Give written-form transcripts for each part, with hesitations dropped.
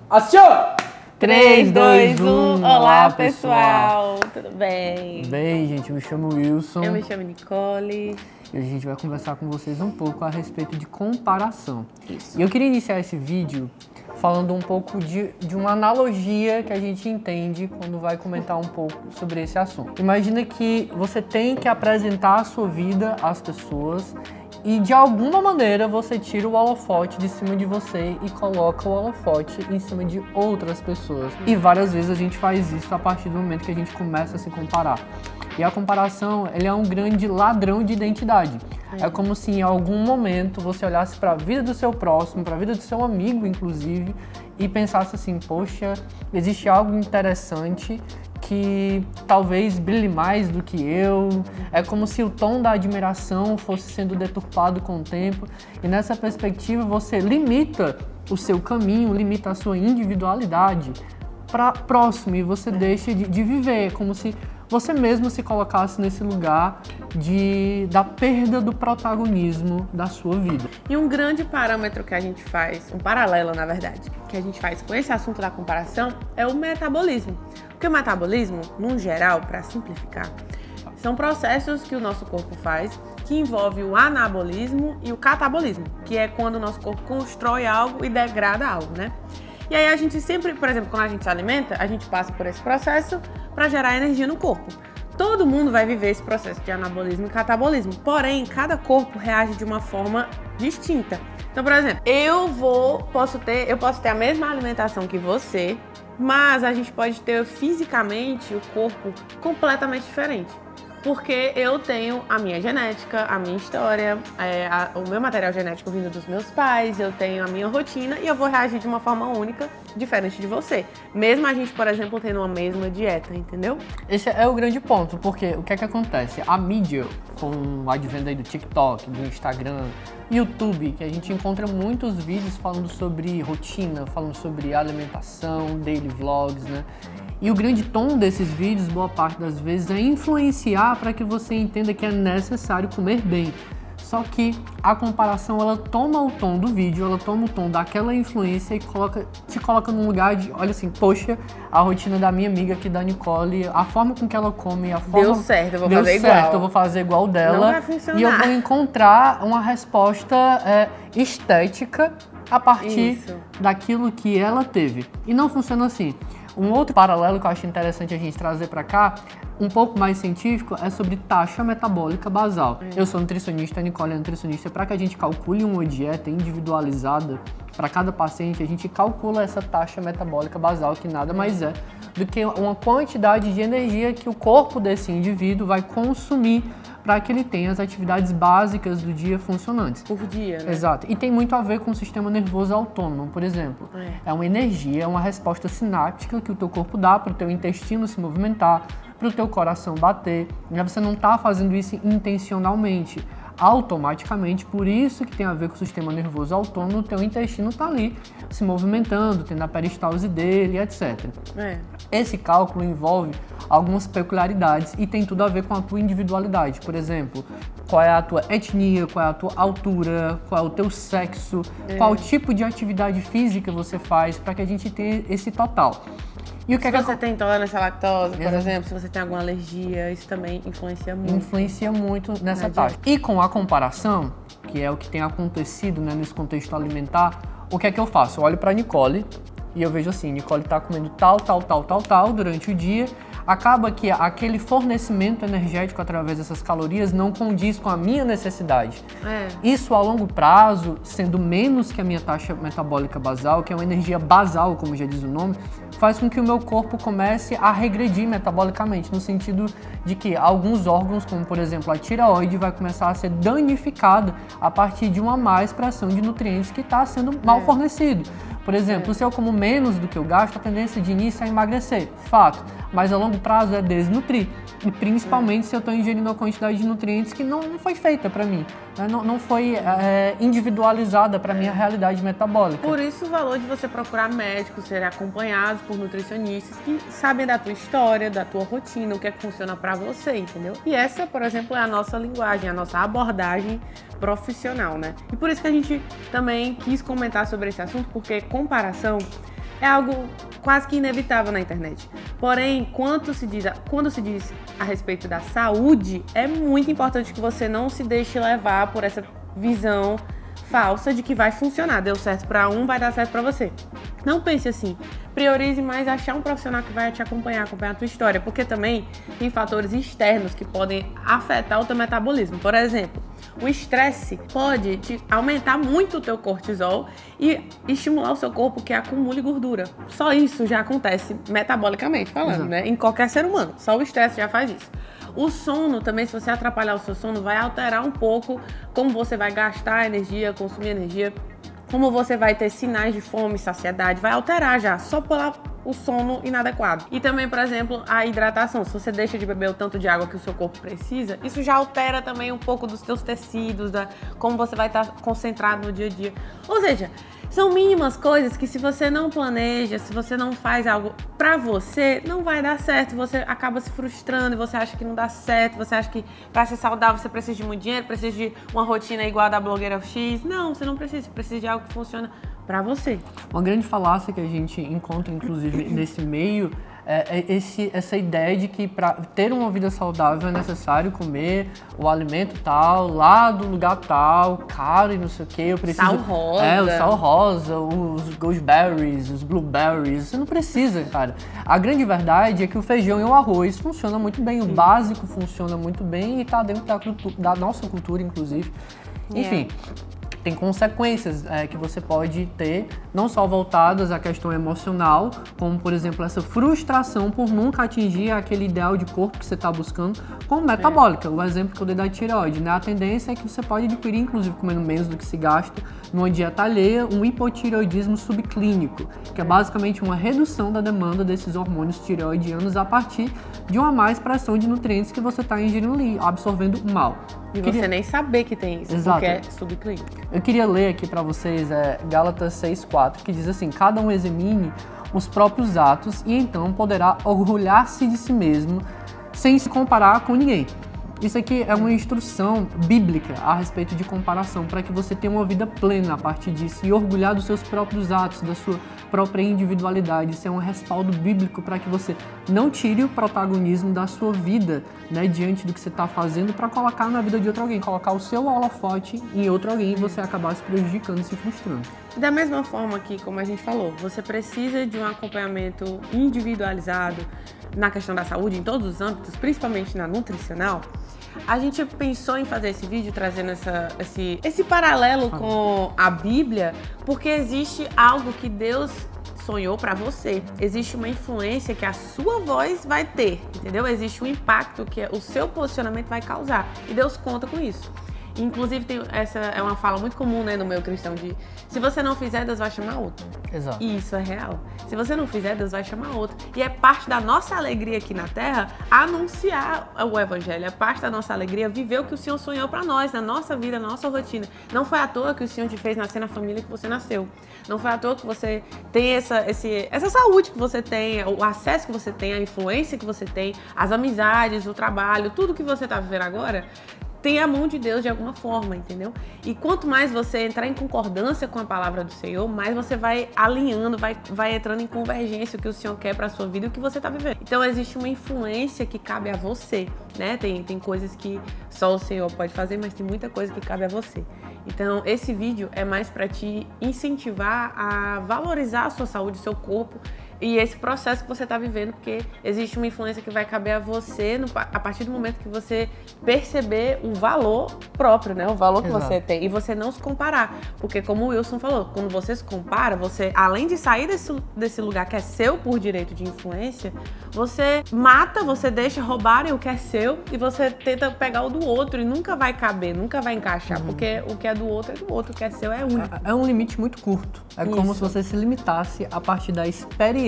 Ação! 3, 2, 1. Olá, pessoal. Tudo bem? Bem, gente, eu me chamo Wilson. Eu me chamo Nicole. E a gente vai conversar com vocês um pouco a respeito de comparação. Isso. E eu queria iniciar esse vídeo falando um pouco de uma analogia que a gente entende quando vai comentar um pouco sobre esse assunto. Imagina que você tem que apresentar a sua vida às pessoas e de alguma maneira você tira o holofote de cima de você e coloca o holofote em cima de outras pessoas. E várias vezes a gente faz isso a partir do momento que a gente começa a se comparar. E a comparação, ele é um grande ladrão de identidade. É como se em algum momento você olhasse para a vida do seu próximo, para a vida do seu amigo, inclusive, e pensasse assim, poxa, existe algo interessante que talvez brilhe mais do que eu. É como se o tom da admiração fosse sendo deturpado com o tempo. E nessa perspectiva você limita o seu caminho, limita a sua individualidade para próximo e você deixa de viver, como se você mesmo se colocasse nesse lugar da perda do protagonismo da sua vida. E um grande parâmetro que a gente faz, um paralelo na verdade, que a gente faz com esse assunto da comparação é o metabolismo. Porque o metabolismo, num geral, para simplificar, são processos que o nosso corpo faz que envolve o anabolismo e o catabolismo, que é quando o nosso corpo constrói algo e degrada algo, né? E aí a gente sempre, por exemplo, quando a gente se alimenta, a gente passa por esse processo para gerar energia no corpo. Todo mundo vai viver esse processo de anabolismo e catabolismo, porém, cada corpo reage de uma forma distinta. Então, por exemplo, eu posso ter a mesma alimentação que você, mas a gente pode ter fisicamente o corpo completamente diferente. Porque eu tenho a minha genética, a minha história, o meu material genético vindo dos meus pais, eu tenho a minha rotina e eu vou reagir de uma forma única, diferente de você. Mesmo a gente, por exemplo, tendo uma mesma dieta, entendeu? Esse é o grande ponto, porque o que é que acontece? A mídia, com o advento aí do TikTok, do Instagram, YouTube, que a gente encontra muitos vídeos falando sobre rotina, falando sobre alimentação, daily vlogs, né? E o grande tom desses vídeos, boa parte das vezes, é influenciar para que você entenda que é necessário comer bem. Só que a comparação, ela toma o tom do vídeo, ela toma o tom daquela influência e te coloca num lugar de, olha assim, poxa, a rotina da minha amiga aqui, da Nicole, a forma com que ela come, a forma... Deu certo, eu vou fazer igual. Eu vou fazer igual dela. Não vai funcionar. E eu vou encontrar uma resposta estética a partir daquilo que ela teve. E não funciona assim. Um outro paralelo que eu acho interessante a gente trazer para cá, um pouco mais científico, é sobre taxa metabólica basal. Eu sou nutricionista, a Nicole é nutricionista. Para que a gente calcule uma dieta individualizada para cada paciente, a gente calcula essa taxa metabólica basal, que nada mais é do que uma quantidade de energia que o corpo desse indivíduo vai consumir para que ele tenha as atividades básicas do dia funcionantes. Por dia, né? Exato. E tem muito a ver com o sistema nervoso autônomo, por exemplo. É uma energia, é uma resposta sináptica que o teu corpo dá para o teu intestino se movimentar, para o teu coração bater. E você não está fazendo isso intencionalmente, automaticamente. Por isso que tem a ver com o sistema nervoso autônomo, o teu intestino está ali se movimentando, tendo a peristalse dele, etc. Esse cálculo envolve algumas peculiaridades e tem tudo a ver com a tua individualidade. Por exemplo, qual é a tua etnia, qual é a tua altura, qual é o teu sexo, qual tipo de atividade física você faz, para que a gente tenha esse total. E o que se você tem intolerância à lactose, por exemplo, se você tem alguma alergia, isso também influencia muito. Influencia muito nessa taxa. E com a comparação, que é o que tem acontecido, né, nesse contexto alimentar, o que é que eu faço? Eu olho para Nicole e eu vejo assim, Nicole tá comendo tal durante o dia. Acaba que aquele fornecimento energético através dessas calorias não condiz com a minha necessidade. Isso a longo prazo, sendo menos que a minha taxa metabólica basal, que é uma energia basal, como já diz o nome, faz com que o meu corpo comece a regredir metabolicamente, no sentido de que alguns órgãos, como por exemplo a tireoide, vai começar a ser danificado a partir de uma má expressão de nutrientes que está sendo mal fornecido. Por exemplo, se eu como menos do que eu gasto, a tendência de início é emagrecer, fato. Mas a longo prazo é desnutrir. E principalmente se eu estou ingerindo uma quantidade de nutrientes que não foi feita para mim, né? Não foi individualizada para a minha realidade metabólica. Por isso o valor de você procurar médicos, ser acompanhados por nutricionistas que sabem da tua história, da tua rotina, o que é que funciona para você, entendeu? E essa, por exemplo, é a nossa linguagem, a nossa abordagem profissional, né? E por isso que a gente também quis comentar sobre esse assunto, porque comparação é algo quase que inevitável na internet. Porém, quando se diz a respeito da saúde, é muito importante que você não se deixe levar por essa visão falsa de que vai funcionar. Deu certo para um, vai dar certo para você. Não pense assim. Priorize mais achar um profissional que vai te acompanhar a tua história, porque também tem fatores externos que podem afetar o teu metabolismo. Por exemplo, o estresse pode aumentar muito o teu cortisol e estimular o seu corpo que acumule gordura. Só isso já acontece metabolicamente falando, né? Em qualquer ser humano. Só o estresse já faz isso. O sono também, se você atrapalhar o seu sono, vai alterar um pouco como você vai gastar energia, consumir energia, como você vai ter sinais de fome, saciedade, vai alterar já, só pela o sono inadequado. E também, por exemplo, a hidratação. Se você deixa de beber o tanto de água que o seu corpo precisa, isso já altera também um pouco dos teus tecidos, como você vai estar concentrado no dia a dia. Ou seja, são mínimas coisas que se você não planeja, se você não faz algo pra você, não vai dar certo. Você acaba se frustrando e você acha que não dá certo, você acha que pra ser saudável você precisa de muito dinheiro, precisa de uma rotina igual a da blogueira X. Não, você não precisa, você precisa de algo que funciona pra você. Uma grande falácia que a gente encontra, inclusive, nesse meio essa ideia de que para ter uma vida saudável é necessário comer o alimento tal, lá do lugar tal, caro e não sei o que. Eu preciso. Sal rosa. O sal rosa, os gooseberries, os blueberries. Você não precisa, cara. A grande verdade é que o feijão e o arroz funcionam muito bem, o básico funciona muito bem e tá dentro da nossa cultura, inclusive. Enfim. Tem consequências que você pode ter, não só voltadas à questão emocional, como, por exemplo, essa frustração por nunca atingir aquele ideal de corpo que você está buscando, como metabólica, o exemplo que eu dei da tireoide, né? A tendência é que você pode adquirir, inclusive comendo menos do que se gasta, numa dieta alheia, um hipotireoidismo subclínico, que é basicamente uma redução da demanda desses hormônios tireoidianos a partir de uma má expressão de nutrientes que você está ingerindo ali, absorvendo mal. E você nem saber que tem isso, Exato. porque é subclínico. Eu queria ler aqui para vocês Gálatas 6,4, que diz assim: cada um examine os próprios atos e então poderá orgulhar-se de si mesmo sem se comparar com ninguém. Isso aqui é uma instrução bíblica a respeito de comparação, para que você tenha uma vida plena a partir disso e orgulhar dos seus próprios atos, da sua própria individualidade. Isso é um respaldo bíblico para que você não tire o protagonismo da sua vida, né, diante do que você está fazendo, para colocar na vida de outro alguém, colocar o seu holofote em outro alguém e você acabar se prejudicando e se frustrando. Da mesma forma que, como a gente falou, você precisa de um acompanhamento individualizado na questão da saúde, em todos os âmbitos, principalmente na nutricional. A gente pensou em fazer esse vídeo trazendo esse paralelo com a Bíblia, porque existe algo que Deus sonhou para você. Existe uma influência que a sua voz vai ter, entendeu? Existe um impacto que o seu posicionamento vai causar. E Deus conta com isso. Inclusive, essa é uma fala muito comum, né, no meio cristão, de se você não fizer, Deus vai chamar outro. Exato. E isso é real. Se você não fizer, Deus vai chamar outro. E é parte da nossa alegria aqui na Terra anunciar o Evangelho. É parte da nossa alegria viver o que o Senhor sonhou para nós, na nossa vida, na nossa rotina. Não foi à toa que o Senhor te fez nascer na família que você nasceu. Não foi à toa que você tem essa saúde que você tem, o acesso que você tem, a influência que você tem, as amizades, o trabalho, tudo que você está vivendo agora, tem a mão de Deus de alguma forma, entendeu? E quanto mais você entrar em concordância com a palavra do Senhor, mais você vai alinhando, vai entrando em convergência o que o Senhor quer para a sua vida e o que você está vivendo. Então existe uma influência que cabe a você, né? Tem coisas que só o Senhor pode fazer, mas tem muita coisa que cabe a você. Então esse vídeo é mais para te incentivar a valorizar a sua saúde, o seu corpo, e esse processo que você está vivendo, porque existe uma influência que vai caber a você a partir do momento que você perceber o valor próprio, né? O valor que você tem. E você não se comparar. Porque como o Wilson falou, quando você se compara, você, além de sair desse lugar que é seu por direito de influência, você mata, você deixa roubarem o que é seu e você tenta pegar o do outro e nunca vai caber, nunca vai encaixar. Porque o que é do outro, o que é seu é único. É um limite muito curto. É como se você se limitasse a partir da experiência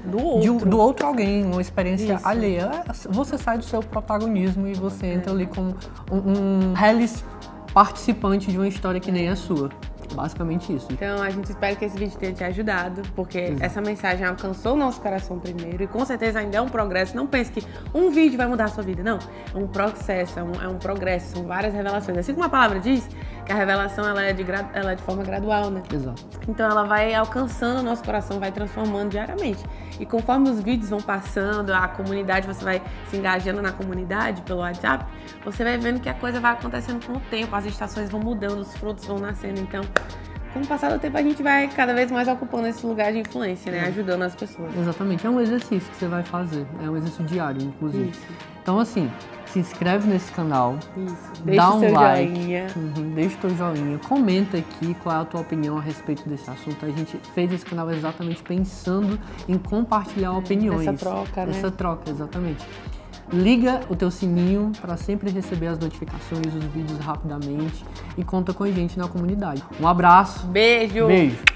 do outro alguém, uma experiência alheia. Você sai do seu protagonismo e você entra ali como um reles participante de uma história que nem a sua. Basicamente isso. Então a gente espera que esse vídeo tenha te ajudado, porque essa mensagem alcançou o nosso coração primeiro e com certeza ainda é um progresso. Não pense que um vídeo vai mudar a sua vida, não. É um processo, é um progresso, são várias revelações. Assim como a palavra diz que a revelação ela é de forma gradual, né? Exato. Então ela vai alcançando o nosso coração, vai transformando diariamente. E conforme os vídeos vão passando, a comunidade, você vai se engajando na comunidade pelo WhatsApp, você vai vendo que a coisa vai acontecendo com o tempo, as estações vão mudando, os frutos vão nascendo. Então, com o passar do tempo, a gente vai cada vez mais ocupando esse lugar de influência, né? Ajudando as pessoas. Exatamente. É um exercício que você vai fazer. É um exercício diário, inclusive. Isso. Então, assim, se inscreve nesse canal. Isso. Dá um seu like. joinha. Deixa o teu joinha. Comenta aqui qual é a tua opinião a respeito desse assunto. A gente fez esse canal exatamente pensando em compartilhar opiniões. Essa troca, né? Essa troca, exatamente. Liga o teu sininho para sempre receber as notificações, os vídeos rapidamente e conta com a gente na comunidade. Um abraço. Beijo. Beijo.